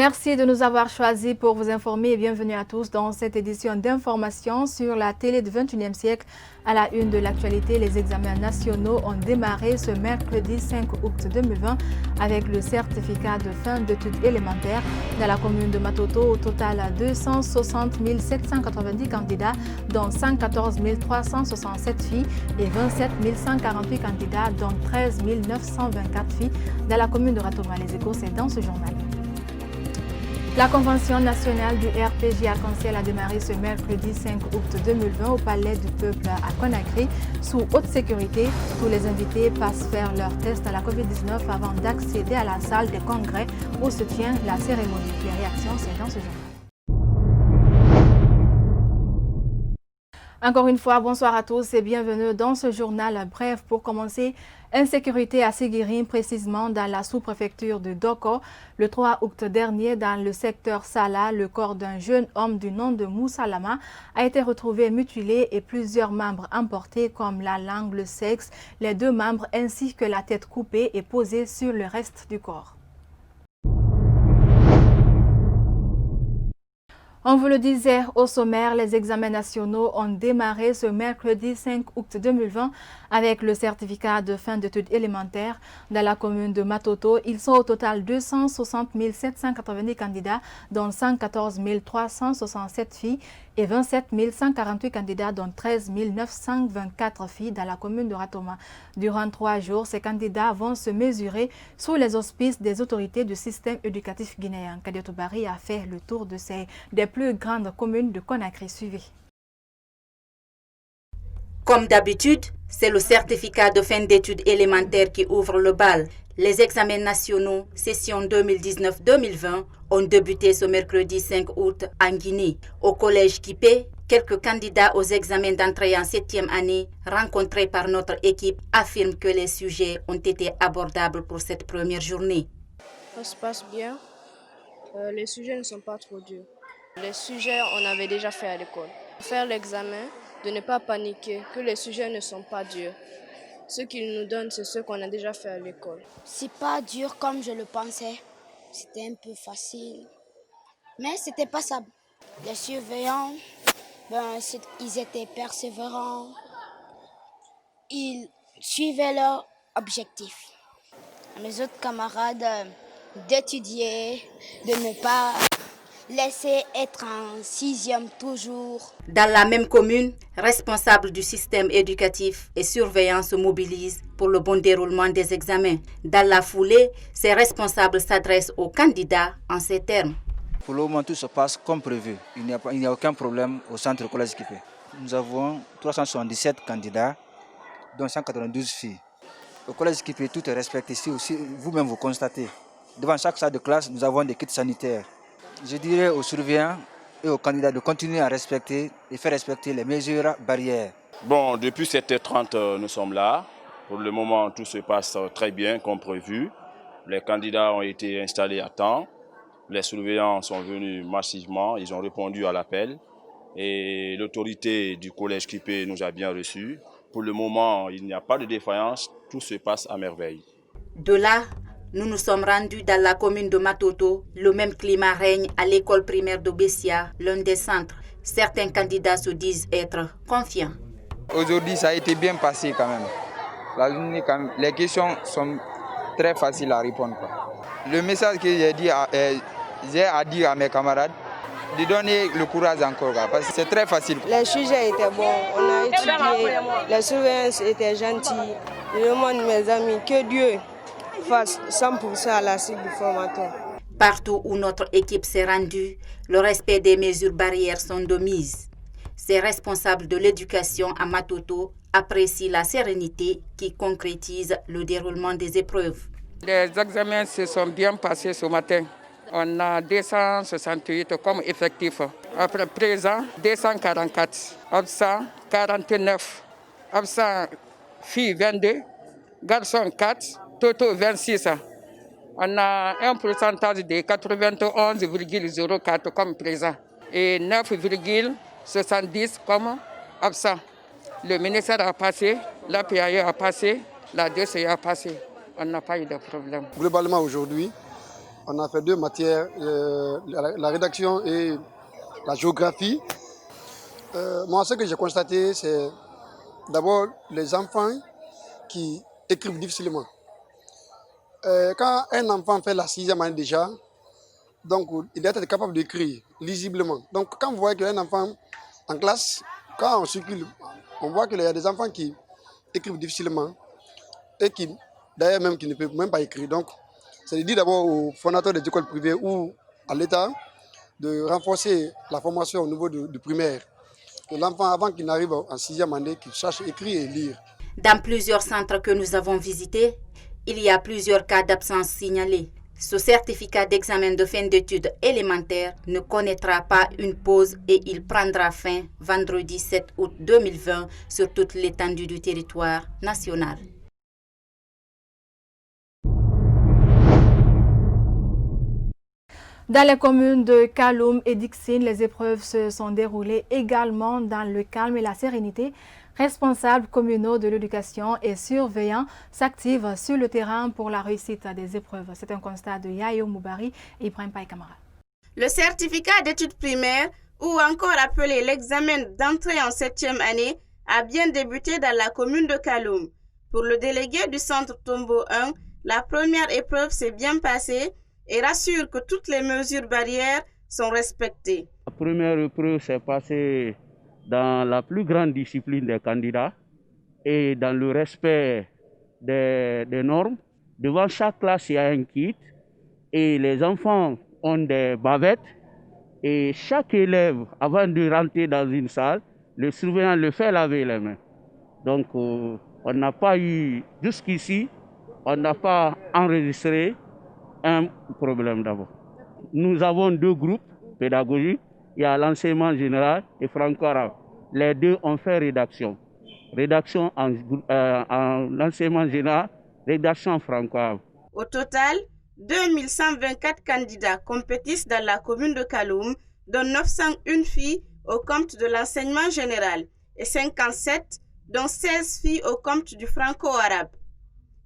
Merci de nous avoir choisis pour vous informer et bienvenue à tous dans cette édition d'information sur la télé du 21e siècle. À la une de l'actualité, les examens nationaux ont démarré ce mercredi 5 août 2020 avec le certificat de fin d'études élémentaires. Dans la commune de Matoto, au total 260 790 candidats, dont 114 367 filles et 27 148 candidats, dont 13 924 filles. Dans la commune de Ratoma, les Échos, c'est dans ce journal. La convention nationale du RPG Arc-en-Ciel a démarré ce mercredi 5 août 2020 au Palais du Peuple à Conakry sous haute sécurité. Tous les invités passent faire leur test à la COVID-19 avant d'accéder à la salle des congrès où se tient la cérémonie. Les réactions, c'est dans ce journal. Encore une fois, bonsoir à tous et bienvenue dans ce journal. Bref, pour commencer, insécurité à Seguirim, précisément dans la sous-préfecture de Doko. Le 3 août dernier, dans le secteur Sala, le corps d'un jeune homme du nom de Moussa Lama a été retrouvé mutilé et plusieurs membres emportés comme la langue, le sexe, les deux membres ainsi que la tête coupée et posée sur le reste du corps. On vous le disait au sommaire, les examens nationaux ont démarré ce mercredi 5 août 2020 avec le certificat de fin d'études élémentaires. Dans la commune de Matoto, ils sont au total 260 790 candidats, dont 114 367 filles et 27 148 candidats, dont 13 924 filles dans la commune de Ratoma. Durant 3 jours, ces candidats vont se mesurer sous les auspices des autorités du système éducatif guinéen. Kadiatou Bari a fait le tour des plus grandes communes de Conakry. Suivez. Comme d'habitude, c'est le certificat de fin d'études élémentaires qui ouvre le bal. Les examens nationaux, session 2019-2020, ont débuté ce mercredi 5 août en Guinée. Au collège Kipé, quelques candidats aux examens d'entrée en 7e année rencontrés par notre équipe affirment que les sujets ont été abordables pour cette première journée. Ça se passe bien. Les sujets ne sont pas trop durs. Les sujets, on avait déjà fait à l'école. Faire l'examen, de ne pas paniquer, que les sujets ne sont pas durs. Ce qu'ils nous donnent, c'est ce qu'on a déjà fait à l'école. C'est pas dur comme je le pensais. C'était un peu facile. Mais c'était pas ça. Les surveillants, ils étaient persévérants. Ils suivaient leur objectif. Mes autres camarades, d'étudier, de ne pas laisser être en 6e toujours. Dans la même commune, responsables du système éducatif et surveillants se mobilisent pour le bon déroulement des examens. Dans la foulée, ces responsables s'adressent aux candidats en ces termes. Pour le moment, tout se passe comme prévu. Il n'y a aucun problème au centre collège Kipé. Nous avons 377 candidats, dont 192 filles. Au collège Kipé, tout est respecté. Si aussi vous-même vous constatez, devant chaque salle de classe, nous avons des kits sanitaires. Je dirais aux surveillants et aux candidats de continuer à respecter et faire respecter les mesures barrières. Bon, depuis 7h30, nous sommes là. Pour le moment, tout se passe très bien comme prévu. Les candidats ont été installés à temps. Les surveillants sont venus massivement. Ils ont répondu à l'appel. Et l'autorité du collège Kipé nous a bien reçus. Pour le moment, il n'y a pas de défaillance. Tout se passe à merveille. De là, nous nous sommes rendus dans la commune de Matoto. Le même climat règne à l'école primaire de Bessia, l'un des centres. Certains candidats se disent être confiants. Aujourd'hui, ça a été bien passé quand même. Les questions sont très faciles à répondre. Le message que j'ai à dire à mes camarades, de donner le courage encore, parce que c'est très facile. Les sujets étaient bons, on a étudié, les surveillants étaient gentils. Je demande mes amis que Dieu fasse 100% à la cible du formateur. Partout où notre équipe s'est rendue, le respect des mesures barrières sont de mise. Ces responsables de l'éducation à Matoto apprécient la sérénité qui concrétise le déroulement des épreuves. Les examens se sont bien passés ce matin. On a 268 comme effectif. Après présent, 244. Absent, 49. Absent, filles 22. Garçons 4. Toto 26. On a un pourcentage de 91,04 comme présent et 9,70 comme absent. Le ministère a passé, la PAE a passé, la DCE a passé. On n'a pas eu de problème. Globalement aujourd'hui, On a fait 2 matières, la rédaction et la géographie. Moi, ce que j'ai constaté, c'est d'abord les enfants qui écrivent difficilement. Quand un enfant fait la 6e année déjà, donc il doit être capable d'écrire lisiblement. Donc quand vous voyez qu'un enfant en classe, quand on circule, on voit qu'il y a des enfants qui écrivent difficilement et qui, d'ailleurs même, qui ne peuvent même pas écrire. Donc c'est de dire d'abord aux fondateurs des écoles privées ou à l'État de renforcer la formation au niveau du primaire. Que l'enfant, avant qu'il n'arrive en 6e année, qu'il sache écrire et lire. Dans plusieurs centres que nous avons visités, il y a plusieurs cas d'absence signalés. Ce certificat d'examen de fin d'études élémentaires ne connaîtra pas une pause et il prendra fin vendredi 7 août 2020 sur toute l'étendue du territoire national. Dans les communes de Kaloum et Dixine, les épreuves se sont déroulées également dans le calme et la sérénité. Responsables communaux de l'éducation et surveillants s'activent sur le terrain pour la réussite des épreuves. C'est un constat de Yayo Moubari et Ibrahim Paye Kamara. Le certificat d'études primaires, ou encore appelé l'examen d'entrée en 7e année, a bien débuté dans la commune de Kaloum. Pour le délégué du centre Tombo 1, la première épreuve s'est bien passée et rassure que toutes les mesures barrières sont respectées. La première épreuve s'est passée dans la plus grande discipline des candidats et dans le respect des normes. Devant chaque classe, il y a un kit et les enfants ont des bavettes. Et chaque élève, avant de rentrer dans une salle, le surveillant le fait laver les mains. Donc, on n'a pas eu, jusqu'ici, on n'a pas enregistré un problème d'abord. Nous avons 2 groupes pédagogiques. Il y a l'enseignement général et franco-arabe. Les 2 ont fait rédaction. Rédaction en enseignement général, rédaction en franco-arabe. Au total, 2124 candidats compétissent dans la commune de Kaloum, dont 901 filles au compte de l'enseignement général et 57, dont 16 filles au compte du franco-arabe.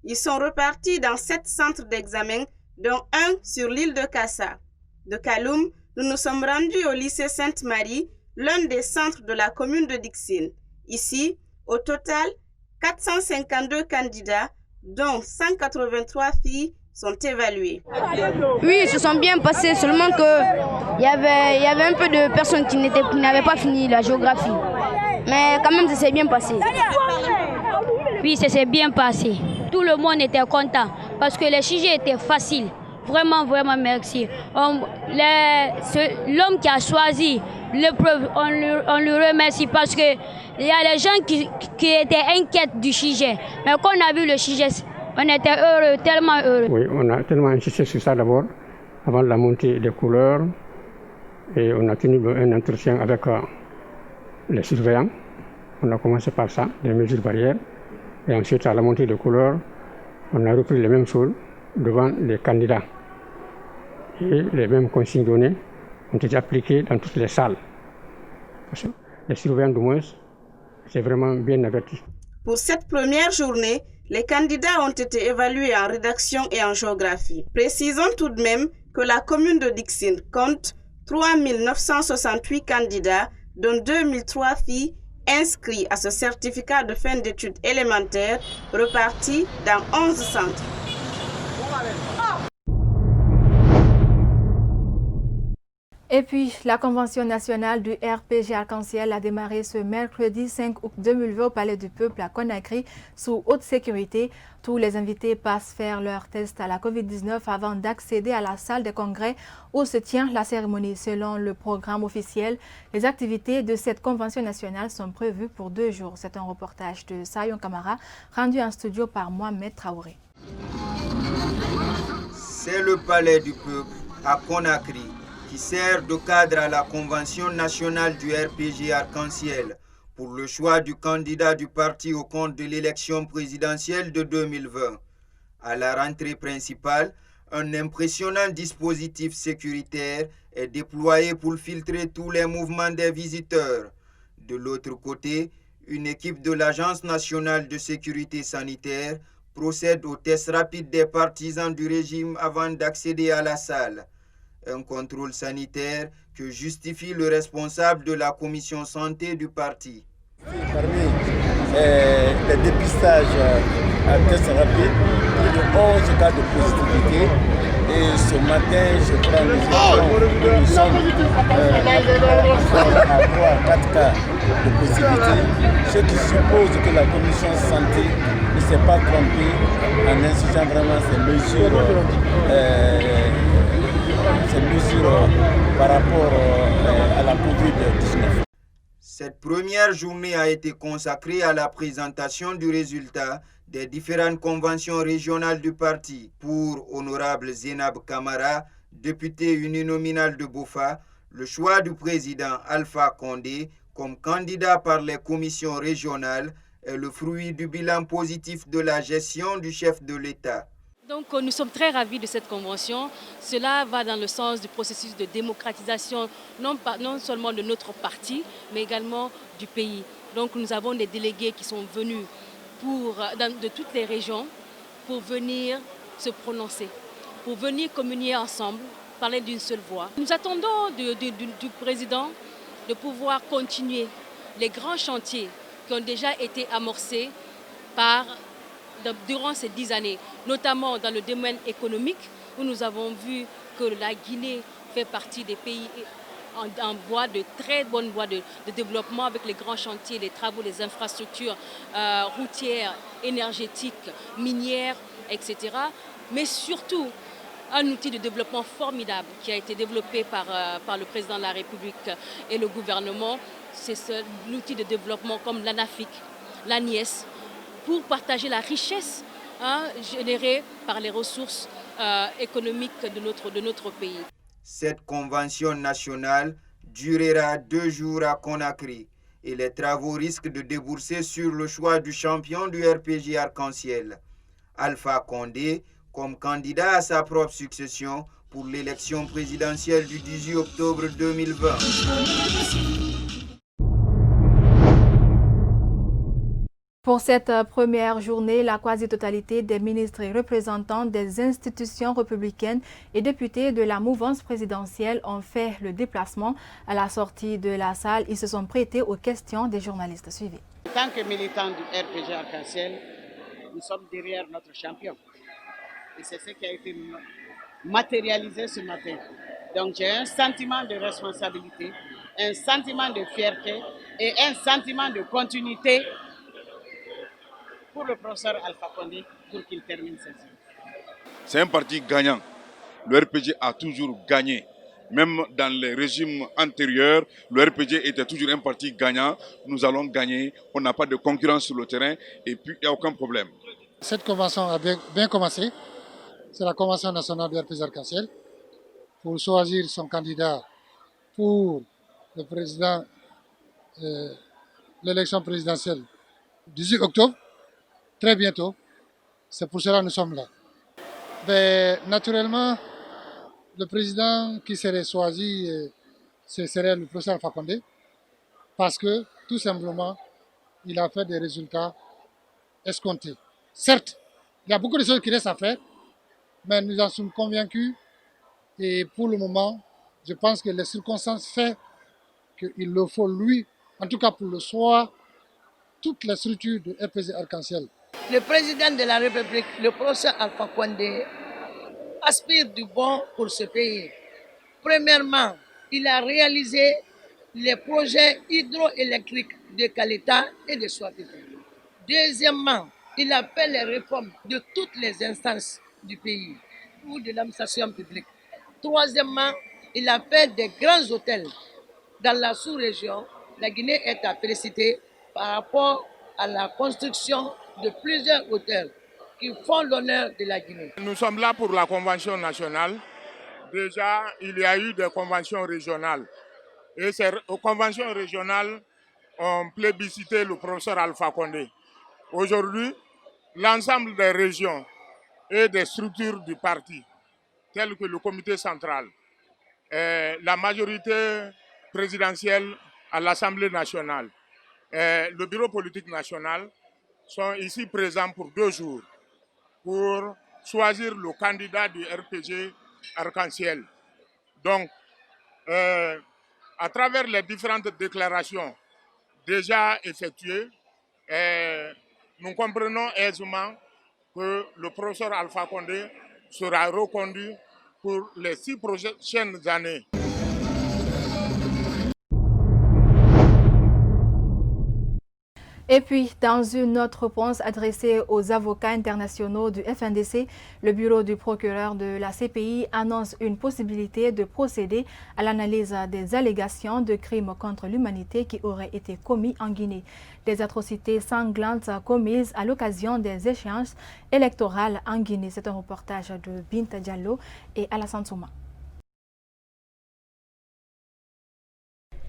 Ils sont repartis dans 7 centres d'examen, dont 1 sur l'île de Kassa. De Kaloum, nous nous sommes rendus au lycée Sainte-Marie, l'un des centres de la commune de Dixine. Ici, au total, 452 candidats, dont 183 filles, sont évalués. Oui, ils se sont bien passés, seulement qu'il y avait un peu de personnes qui n'avaient pas fini la géographie. Mais quand même, ça s'est bien passé. Oui, ça s'est bien passé. Tout le monde était content parce que les sujets étaient faciles. Vraiment, vraiment merci. L'homme qui a choisi l'épreuve, on le remercie parce qu'il y a les gens qui étaient inquiets du sujet. Mais quand on a vu le sujet, on était heureux, tellement heureux. Oui, on a tellement insisté sur ça d'abord, avant la montée des couleurs. Et on a tenu un entretien avec les surveillants. On a commencé par ça, les mesures barrières. Et ensuite, à la montée des couleurs, on a repris les mêmes choses devant les candidats. Et les mêmes consignes données ont été appliquées dans toutes les salles. Parce que les surveillants du moins, c'est vraiment bien averti. Pour cette première journée, les candidats ont été évalués en rédaction et en géographie. Précisons tout de même que la commune de Dixine compte 3 968 candidats, dont 2003 filles inscrits à ce certificat de fin d'études élémentaires repartis dans 11 centres. Et puis, la Convention nationale du RPG Arc-en-Ciel a démarré ce mercredi 5 août 2020 au Palais du Peuple à Conakry sous haute sécurité. Tous les invités passent faire leur test à la COVID-19 avant d'accéder à la salle des congrès où se tient la cérémonie. Selon le programme officiel, les activités de cette Convention nationale sont prévues pour 2 jours. C'est un reportage de Sayon Kamara rendu en studio par Mohamed Traoré. C'est le Palais du Peuple à Conakry qui sert de cadre à la Convention nationale du RPG Arc-en-Ciel pour le choix du candidat du parti au compte de l'élection présidentielle de 2020. À la rentrée principale, un impressionnant dispositif sécuritaire est déployé pour filtrer tous les mouvements des visiteurs. De l'autre côté, une équipe de l'Agence nationale de sécurité sanitaire procède aux tests rapides des partisans du régime avant d'accéder à la salle. Un contrôle sanitaire que justifie le responsable de la commission santé du parti. Parmi les dépistages à tests rapides, il y a 11 cas de positivité. Et ce matin, je crois que nous sommes à 3-4 cas de positivité, ce qui suppose que la commission santé ne s'est pas trompée en incitant vraiment ces mesures par rapport à la COVID-19. Cette première journée a été consacrée à la présentation du résultat des différentes conventions régionales du parti. Pour Honorable Zénab Kamara, député uninominal de Bofa, le choix du président Alpha Condé comme candidat par les commissions régionales est le fruit du bilan positif de la gestion du chef de l'État. Donc nous sommes très ravis de cette convention. Cela va dans le sens du processus de démocratisation, non seulement de notre parti, mais également du pays. Donc nous avons des délégués qui sont venus de toutes les régions pour venir se prononcer, pour venir communier ensemble, parler d'une seule voix. Nous attendons du président de pouvoir continuer les grands chantiers qui ont déjà été amorcés durant ces 10 années, notamment dans le domaine économique, où nous avons vu que la Guinée fait partie des pays en voie de très bonne voie de développement avec les grands chantiers, les travaux, les infrastructures routières, énergétiques, minières, etc. Mais surtout, un outil de développement formidable qui a été développé par le président de la République et le gouvernement, c'est l'outil de développement comme l'ANAFIC, l'ANIES, pour partager la richesse générée par les ressources économiques de notre pays. Cette convention nationale durera 2 jours à Conakry et les travaux risquent de débourser sur le choix du champion du RPG Arc-en-Ciel, Alpha Condé, comme candidat à sa propre succession pour l'élection présidentielle du 18 octobre 2020. Pour cette première journée, la quasi-totalité des ministres et représentants des institutions républicaines et députés de la mouvance présidentielle ont fait le déplacement. À la sortie de la salle, ils se sont prêtés aux questions des journalistes. Suivez. En tant que militant du RPG Arc-en-Ciel, nous sommes derrière notre champion. Et c'est ce qui a été matérialisé ce matin. Donc j'ai un sentiment de responsabilité, un sentiment de fierté et un sentiment de continuité pour le professeur Alpha Condé pour qu'il termine ses études. C'est un parti gagnant. Le RPG a toujours gagné. Même dans les régimes antérieurs, le RPG était toujours un parti gagnant. Nous allons gagner. On n'a pas de concurrence sur le terrain et puis il n'y a aucun problème. Cette convention a bien commencé. C'est la convention nationale du RPG Arc-en-Ciel pour choisir son candidat pour le président, l'élection présidentielle du 18 octobre. Très bientôt, c'est pour cela que nous sommes là. Mais, naturellement, le président qui serait choisi, ce serait le professeur Alpha Condé, parce que, tout simplement, il a fait des résultats escomptés. Certes, il y a beaucoup de choses qui restent à faire, mais nous en sommes convaincus et pour le moment, je pense que les circonstances font qu'il le faut lui, en tout cas pour le soir, toutes les structures de RPG Arc-en-Ciel. Le président de la République, le professeur Alpha Condé, aspire du bon pour ce pays. Premièrement, il a réalisé les projets hydroélectriques de Kaleta et de Swatiti. Deuxièmement, il a fait les réformes de toutes les instances du pays ou de l'administration publique. Troisièmement, il a fait des grands hôtels dans la sous-région. La Guinée est à féliciter par rapport à la construction de plusieurs hôtels qui font l'honneur de la Guinée. Nous sommes là pour la convention nationale. Déjà, il y a eu des conventions régionales. Et ces conventions régionales ont plébiscité le professeur Alpha Condé. Aujourd'hui, l'ensemble des régions et des structures du parti, telles que le comité central, la majorité présidentielle à l'Assemblée nationale, le bureau politique national, sont ici présents pour 2 jours pour choisir le candidat du RPG Arc-en-Ciel. Donc, à travers les différentes déclarations déjà effectuées, nous comprenons aisément que le professeur Alpha Condé sera reconduit pour les 6 prochaines années. Et puis, dans une autre réponse adressée aux avocats internationaux du FNDC, le bureau du procureur de la CPI annonce une possibilité de procéder à l'analyse des allégations de crimes contre l'humanité qui auraient été commis en Guinée. Des atrocités sanglantes commises à l'occasion des échéances électorales en Guinée. C'est un reportage de Binta Diallo et Alassane Souma.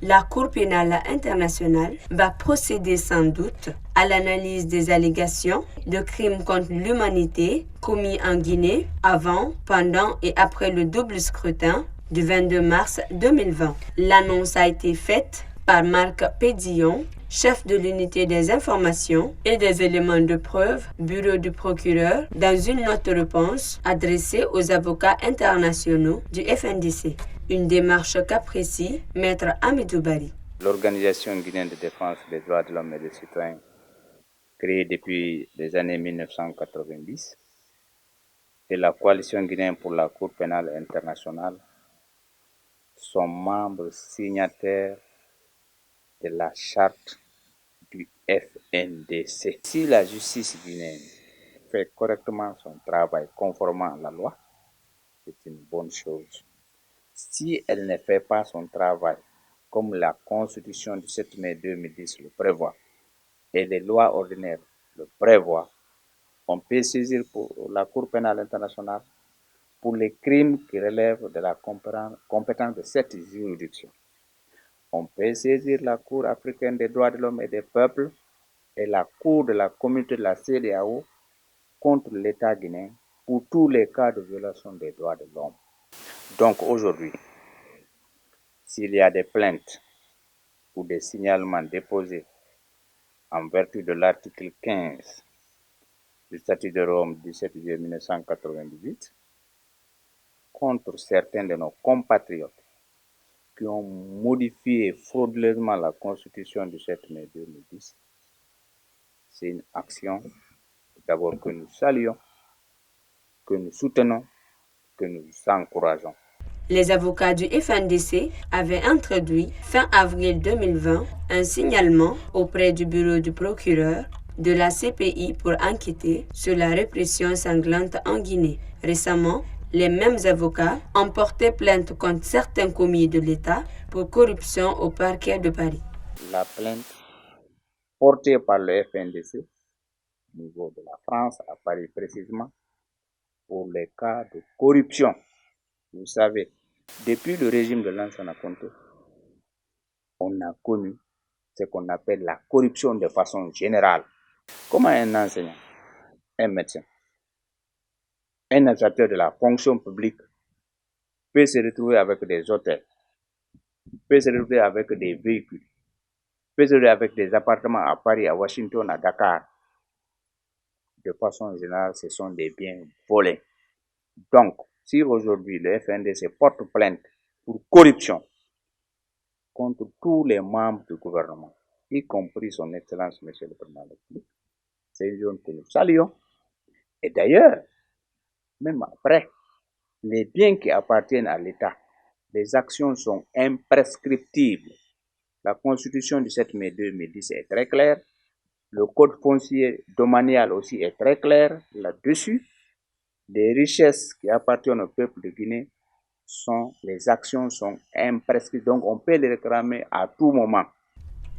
La Cour pénale internationale va procéder sans doute à l'analyse des allégations de crimes contre l'humanité commis en Guinée avant, pendant et après le double scrutin du 22 mars 2020. L'annonce a été faite par Marc Pédillon, chef de l'unité des informations et des éléments de preuve, bureau du procureur, dans une note réponse adressée aux avocats internationaux du FNDC. Une démarche qu'apprécie Maître Amidou Bari. L'Organisation guinéenne de défense des droits de l'homme et des citoyens, créée depuis les années 1990, et la Coalition guinéenne pour la Cour pénale internationale sont membres signataires de la charte du FNDC. Si la justice guinéenne fait correctement son travail conformément à la loi, c'est une bonne chose. Si elle ne fait pas son travail comme la Constitution du 7 mai 2010 le prévoit et les lois ordinaires le prévoient, on peut saisir pour la Cour pénale internationale pour les crimes qui relèvent de la compétence de cette juridiction. On peut saisir la Cour africaine des droits de l'homme et des peuples et la Cour de la communauté de la CEDEAO contre l'État guinéen pour tous les cas de violation des droits de l'homme. Donc aujourd'hui, s'il y a des plaintes ou des signalements déposés en vertu de l'article 15 du statut de Rome du 7 juillet 1998 contre certains de nos compatriotes qui ont modifié frauduleusement la Constitution du 7 mai 2010, c'est une action d'abord que nous saluons, que nous soutenons, que nous encourageons. Les avocats du FNDC avaient introduit fin avril 2020 un signalement auprès du bureau du procureur de la CPI pour enquêter sur la répression sanglante en Guinée. Récemment, les mêmes avocats ont porté plainte contre certains commis de l'État pour corruption au parquet de Paris. La plainte portée par le FNDC au niveau de la France, à Paris précisément, pour les cas de corruption. Vous savez, depuis le régime de Lansana Conté, on a connu ce qu'on appelle la corruption de façon générale. Comment un enseignant, un médecin, un administrateur de la fonction publique peut se retrouver avec des hôtels, peut se retrouver avec des véhicules, peut se retrouver avec des appartements à Paris, à Washington, à Dakar. De façon générale, ce sont des biens volés. Donc, si aujourd'hui le FNDC porte plainte pour corruption contre tous les membres du gouvernement, y compris son Excellence Monsieur le Président de la République, c'est une zone que nous saluons. Et d'ailleurs, même après, les biens qui appartiennent à l'État, les actions sont imprescriptibles. La Constitution du 7 mai 2010 est très claire. Le code foncier domanial aussi est très clair là-dessus. Les richesses qui appartiennent au peuple de Guinée, les actions sont imprescriptibles. Donc on peut les réclamer à tout moment.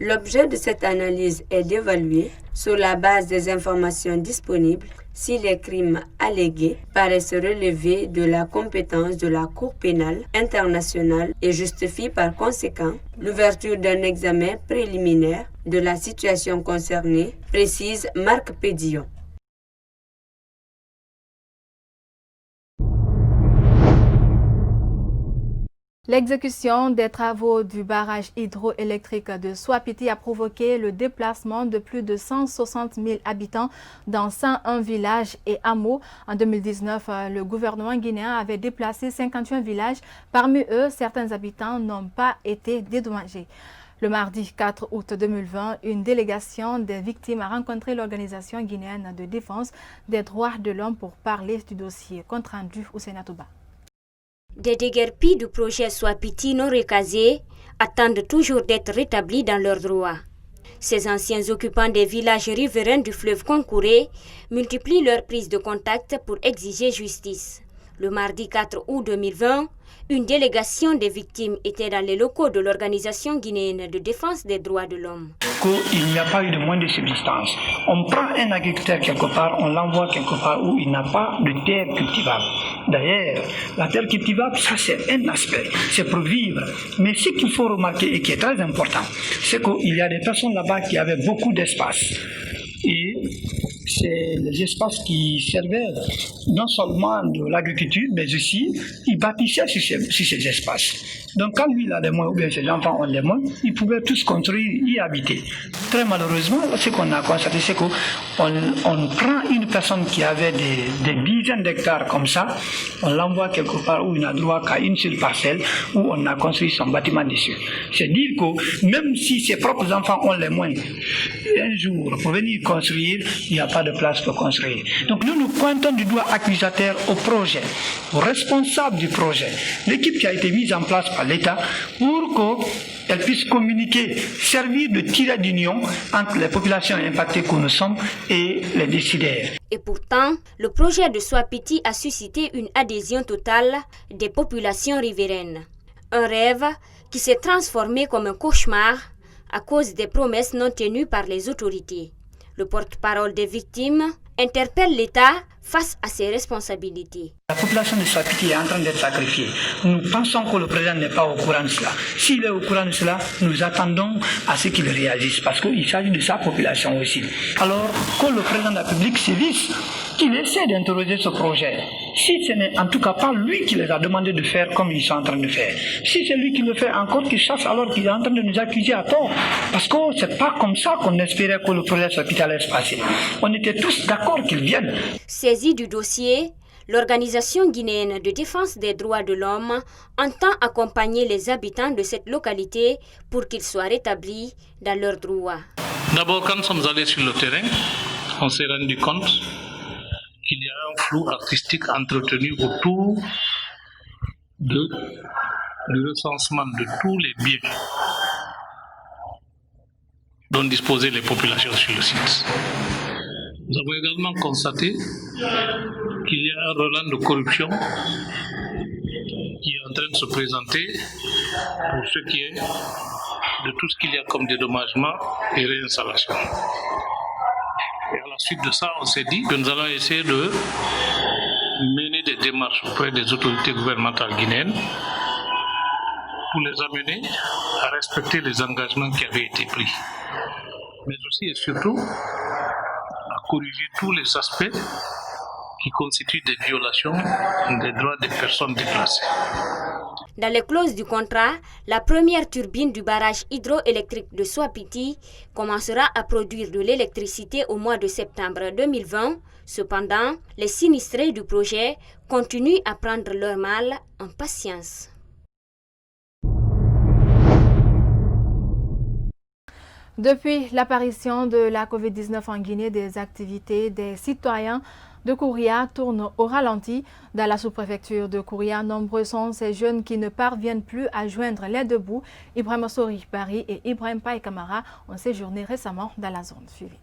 L'objet de cette analyse est d'évaluer, sur la base des informations disponibles, si les crimes allégués paraissent relever de la compétence de la Cour pénale internationale et justifient par conséquent l'ouverture d'un examen préliminaire de la situation concernée, précise Marc Pédillon. L'exécution des travaux du barrage hydroélectrique de Souapiti a provoqué le déplacement de plus de 160 000 habitants dans 101 villages et hameaux. En 2019, le gouvernement guinéen avait déplacé 51 villages. Parmi eux, certains habitants n'ont pas été dédommagés. Le mardi 4 août 2020, une délégation des victimes a rencontré l'Organisation guinéenne de défense des droits de l'homme pour parler du dossier. Compte rendu Ousseina Touba. Des déguerpis du projet Souapiti non recasés attendent toujours d'être rétablis dans leurs droits. Ces anciens occupants des villages riverains du fleuve Concouré multiplient leurs prises de contact pour exiger justice. Le mardi 4 août 2020, une délégation des victimes était dans les locaux de l'Organisation guinéenne de défense des droits de l'homme. Qu'il n'y a pas eu de moins de subsistance. On prend un agriculteur quelque part, on l'envoie quelque part où il n'a pas de terre cultivable. D'ailleurs, la terre cultivable, ça c'est un aspect, c'est pour vivre. Mais ce qu'il faut remarquer et qui est très important, c'est qu'il y a des personnes là-bas qui avaient beaucoup d'espace. Et c'est les espaces qui servaient non seulement de l'agriculture, mais aussi ils bâtissaient sur ces espaces. Donc quand lui il a des moyens, ou bien ses enfants ont des moyens, ils pouvaient tous construire, y habiter. Très malheureusement, ce qu'on a constaté, c'est qu'on prend une personne qui avait des dizaines d'hectares comme ça, on l'envoie quelque part où il n'a droit qu'à une seule parcelle, où on a construit son bâtiment dessus. C'est dire que même si ses propres enfants ont les moyens, un jour, pour venir construire, il n'y a pas de place pour construire. Donc nous pointons du doigt accusateur au projet, aux responsables du projet, l'équipe qui a été mise en place par l'État pour qu'elle puisse communiquer, servir de tiret d'union entre les populations impactées que nous sommes et les décideurs. Et pourtant, le projet de Souapiti a suscité une adhésion totale des populations riveraines. Un rêve qui s'est transformé comme un cauchemar à cause des promesses non tenues par les autorités. Le porte-parole des victimes interpelle l'État face à ses responsabilités. La population de Souapiti est en train d'être sacrifiée. Nous pensons que le président n'est pas au courant de cela. S'il est au courant de cela, nous attendons à ce qu'il réagisse parce qu'il s'agit de sa population aussi. Alors que le président de la République sévisse, qu'il essaie d'interroger ce projet. Si ce n'est en tout cas pas lui qui les a demandé de faire comme ils sont en train de faire. Si c'est lui qui le fait encore, qu'il chasse alors qu'il est en train de nous accuser à tort. Parce que c'est pas comme ça qu'on espérait que le projet Souapiti allait se passer. On était tous d'accord qu'il vienne. Saisie du dossier, l'Organisation guinéenne de défense des droits de l'homme entend accompagner les habitants de cette localité pour qu'ils soient rétablis dans leurs droits. D'abord, quand nous sommes allés sur le terrain, on s'est rendu compte qu'il y a un flou artistique entretenu autour du recensement de tous les biens dont disposaient les populations sur le site. Nous avons également constaté qu'il y a un relent de corruption qui est en train de se présenter pour ce qui est de tout ce qu'il y a comme dédommagement et réinstallation. Et à la suite de ça, on s'est dit que nous allons essayer de mener des démarches auprès des autorités gouvernementales guinéennes pour les amener à respecter les engagements qui avaient été pris. Mais aussi et surtout à corriger tous les aspects qui constituent des violations des droits des personnes déplacées. Dans les clauses du contrat, la première turbine du barrage hydroélectrique de Souapiti commencera à produire de l'électricité au mois de septembre 2020. Cependant, les sinistrés du projet continuent à prendre leur mal en patience. Depuis l'apparition de la COVID-19 en Guinée, des activités des citoyens de Kouria tournent au ralenti. Dans la sous-préfecture de Kouria, nombreux sont ces jeunes qui ne parviennent plus à joindre les deux bouts. Ibrahim Sori Paris et Ibrahim Paye Kamara ont séjourné récemment dans la zone suivie.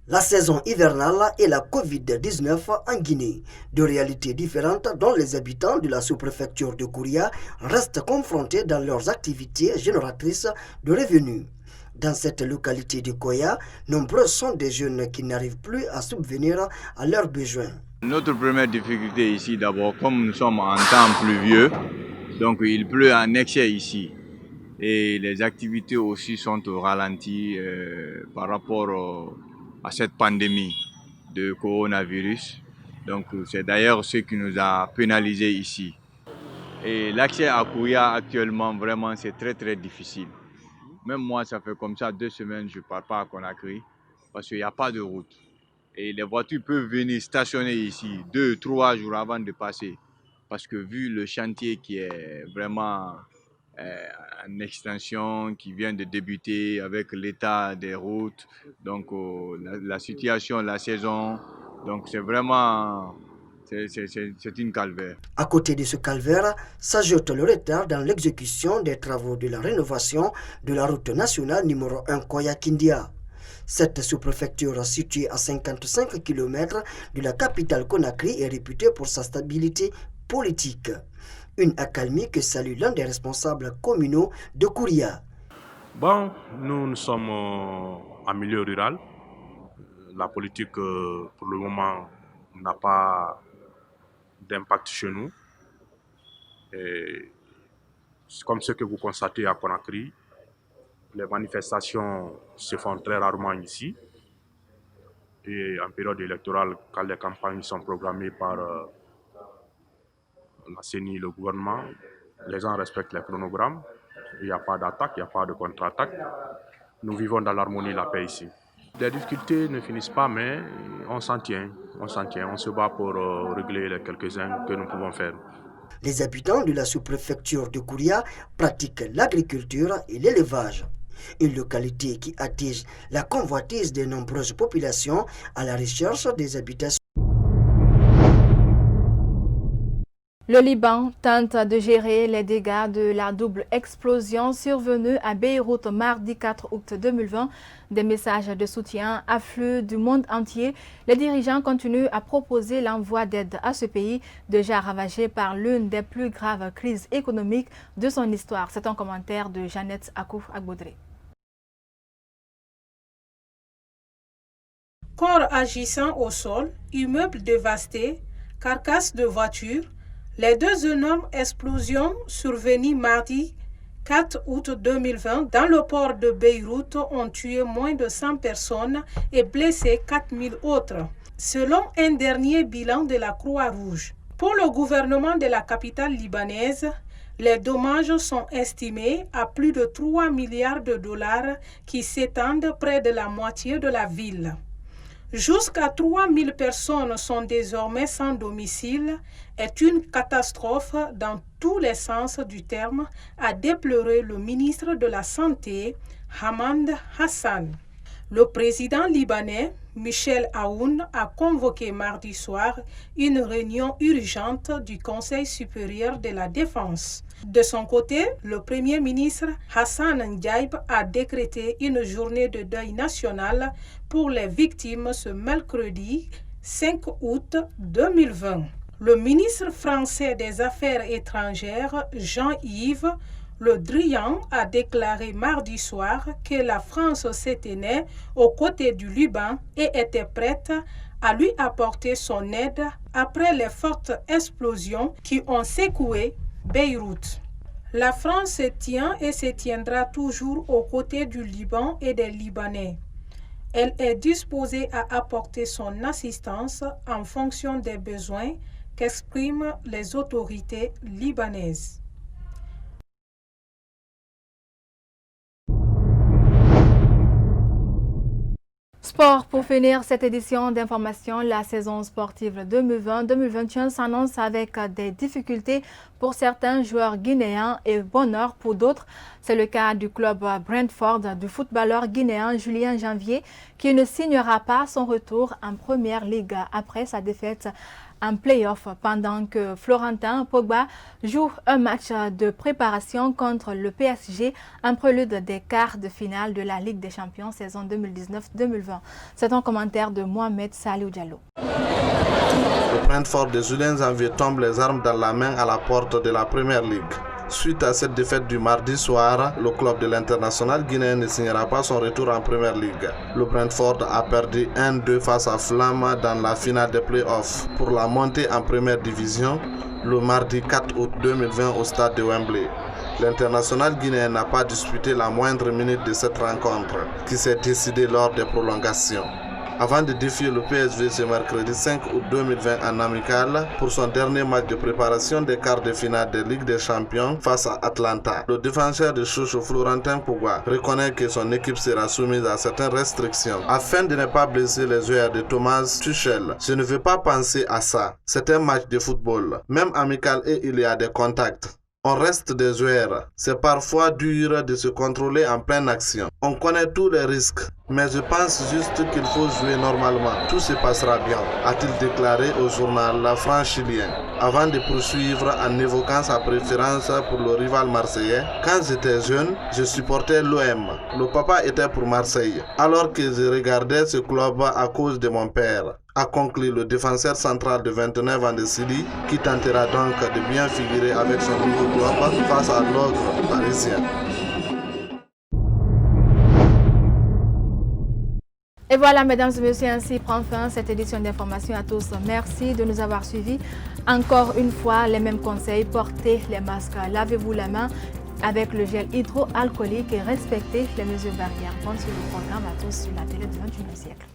La saison hivernale et la COVID-19 en Guinée, deux réalités différentes dont les habitants de la sous-préfecture de Kouria restent confrontés dans leurs activités génératrices de revenus. Dans cette localité de Koya, nombreux sont des jeunes qui n'arrivent plus à subvenir à leurs besoins. Notre première difficulté ici, d'abord, comme nous sommes en temps pluvieux, donc il pleut en excès ici. Et les activités aussi sont au ralenti par rapport à cette pandémie de coronavirus. Donc c'est d'ailleurs ce qui nous a pénalisés ici. Et l'accès à Kouria actuellement, vraiment, c'est très très difficile. Même moi, ça fait comme ça 2 semaines, je ne pars pas à Conakry parce qu'il n'y a pas de route. Et les voitures peuvent venir stationner ici 2-3 jours avant de passer. Parce que vu le chantier qui est vraiment en extension, qui vient de débuter avec l'état des routes, donc la situation, la saison, donc c'est vraiment... C'est une calvaire. À côté de ce calvaire, s'ajoute le retard dans l'exécution des travaux de la rénovation de la route nationale numéro 1 Koya-Kindia. Cette sous-préfecture située à 55 km de la capitale Conakry est réputée pour sa stabilité politique. Une accalmie que salue l'un des responsables communaux de Kouria. Bon, nous sommes en milieu rural. La politique, pour le moment, n'a pas d'impact chez nous. Et comme ce que vous constatez à Conakry, les manifestations se font très rarement ici. Et en période électorale, quand les campagnes sont programmées par la CENI, le gouvernement, les gens respectent les chronogrammes. Il n'y a pas d'attaque, il n'y a pas de contre-attaque. Nous vivons dans l'harmonie et la paix ici. Les difficultés ne finissent pas, mais on s'en tient, on se bat pour régler les quelques-uns que nous pouvons faire. Les habitants de la sous-préfecture de Kouria pratiquent l'agriculture et l'élevage. Une localité qui attise la convoitise de nombreuses populations à la recherche des habitations. Le Liban tente de gérer les dégâts de la double explosion survenue à Beyrouth mardi 4 août 2020. Des messages de soutien affluent du monde entier. Les dirigeants continuent à proposer l'envoi d'aide à ce pays, déjà ravagé par l'une des plus graves crises économiques de son histoire. C'est un commentaire de Jeannette Akouf-Agboudré. Corps agissant au sol, immeubles dévastés, carcasses de voitures, les 2 énormes explosions survenues mardi 4 août 2020 dans le port de Beyrouth ont tué moins de 100 personnes et blessé 4000 autres, selon un dernier bilan de la Croix-Rouge. Pour le gouvernement de la capitale libanaise, les dommages sont estimés à plus de 3 milliards de dollars qui s'étendent près de la moitié de la ville. Jusqu'à 3000 personnes sont désormais sans domicile, est une catastrophe dans tous les sens du terme, a déploré le ministre de la Santé, Hamad Hassan. Le président libanais, Michel Aoun, a convoqué mardi soir une réunion urgente du Conseil supérieur de la Défense. De son côté, le Premier ministre Hassan Ndiaye a décrété une journée de deuil national pour les victimes ce mercredi 5 août 2020. Le ministre français des Affaires étrangères, Jean-Yves Le Drian, a déclaré mardi soir que la France se tenait aux côtés du Liban et était prête à lui apporter son aide après les fortes explosions qui ont secoué Beyrouth. La France se tient et se tiendra toujours aux côtés du Liban et des Libanais. Elle est disposée à apporter son assistance en fonction des besoins qu'expriment les autorités libanaises. Sport, pour finir cette édition d'information, la saison sportive 2020-2021 s'annonce avec des difficultés pour certains joueurs guinéens et bonheur pour d'autres. C'est le cas du club Brentford du footballeur guinéen Julien Janvier qui ne signera pas son retour en Première Ligue après sa défaite en play-off pendant que Florentin Pogba joue un match de préparation contre le PSG en prélude des quarts de finale de la Ligue des Champions saison 2019-2020. C'est un commentaire de Mohamed Salou Diallo. Le Brentford de Julien Janvier tombe les armes dans la main à la porte de la Première Ligue. Suite à cette défaite du mardi soir, le club de l'international guinéen ne signera pas son retour en Première Ligue. Le Brentford a perdu 1-2 face à Flamme dans la finale des play-offs pour la montée en Première Division le mardi 4 août 2020 au stade de Wembley. L'international guinéen n'a pas disputé la moindre minute de cette rencontre qui s'est décidée lors des prolongations. avant de défier le PSV ce mercredi 5 août 2020 en amical pour son dernier match de préparation des quarts de finale de Ligue des Champions face à Atlanta. Le défenseur de Chocho, Florentin Pogba, reconnaît que son équipe sera soumise à certaines restrictions afin de ne pas blesser les joueurs de Thomas Tuchel. Je ne veux pas penser à ça. C'est un match de football, même amical, et il y a des contacts. On reste des joueurs. C'est parfois dur de se contrôler en pleine action. On connaît tous les risques, mais je pense juste qu'il faut jouer normalement. Tout se passera bien, a-t-il déclaré au journal La France chilien, avant de poursuivre en évoquant sa préférence pour le rival marseillais. Quand j'étais jeune, je supportais l'OM. Le papa était pour Marseille, alors que je regardais ce club à cause de mon père, a conclu le défenseur central de 29 ans de Sili, qui tentera donc de bien figurer avec son nouveau club face à l'ogre parisien. Et voilà, mesdames et messieurs, ainsi prend fin cette édition d'information à tous. Merci de nous avoir suivis. Encore une fois, les mêmes conseils, portez les masques, lavez-vous la main avec le gel hydroalcoolique et respectez les mesures barrières. Bonne suite du programme à tous sur la télé du 21e siècle.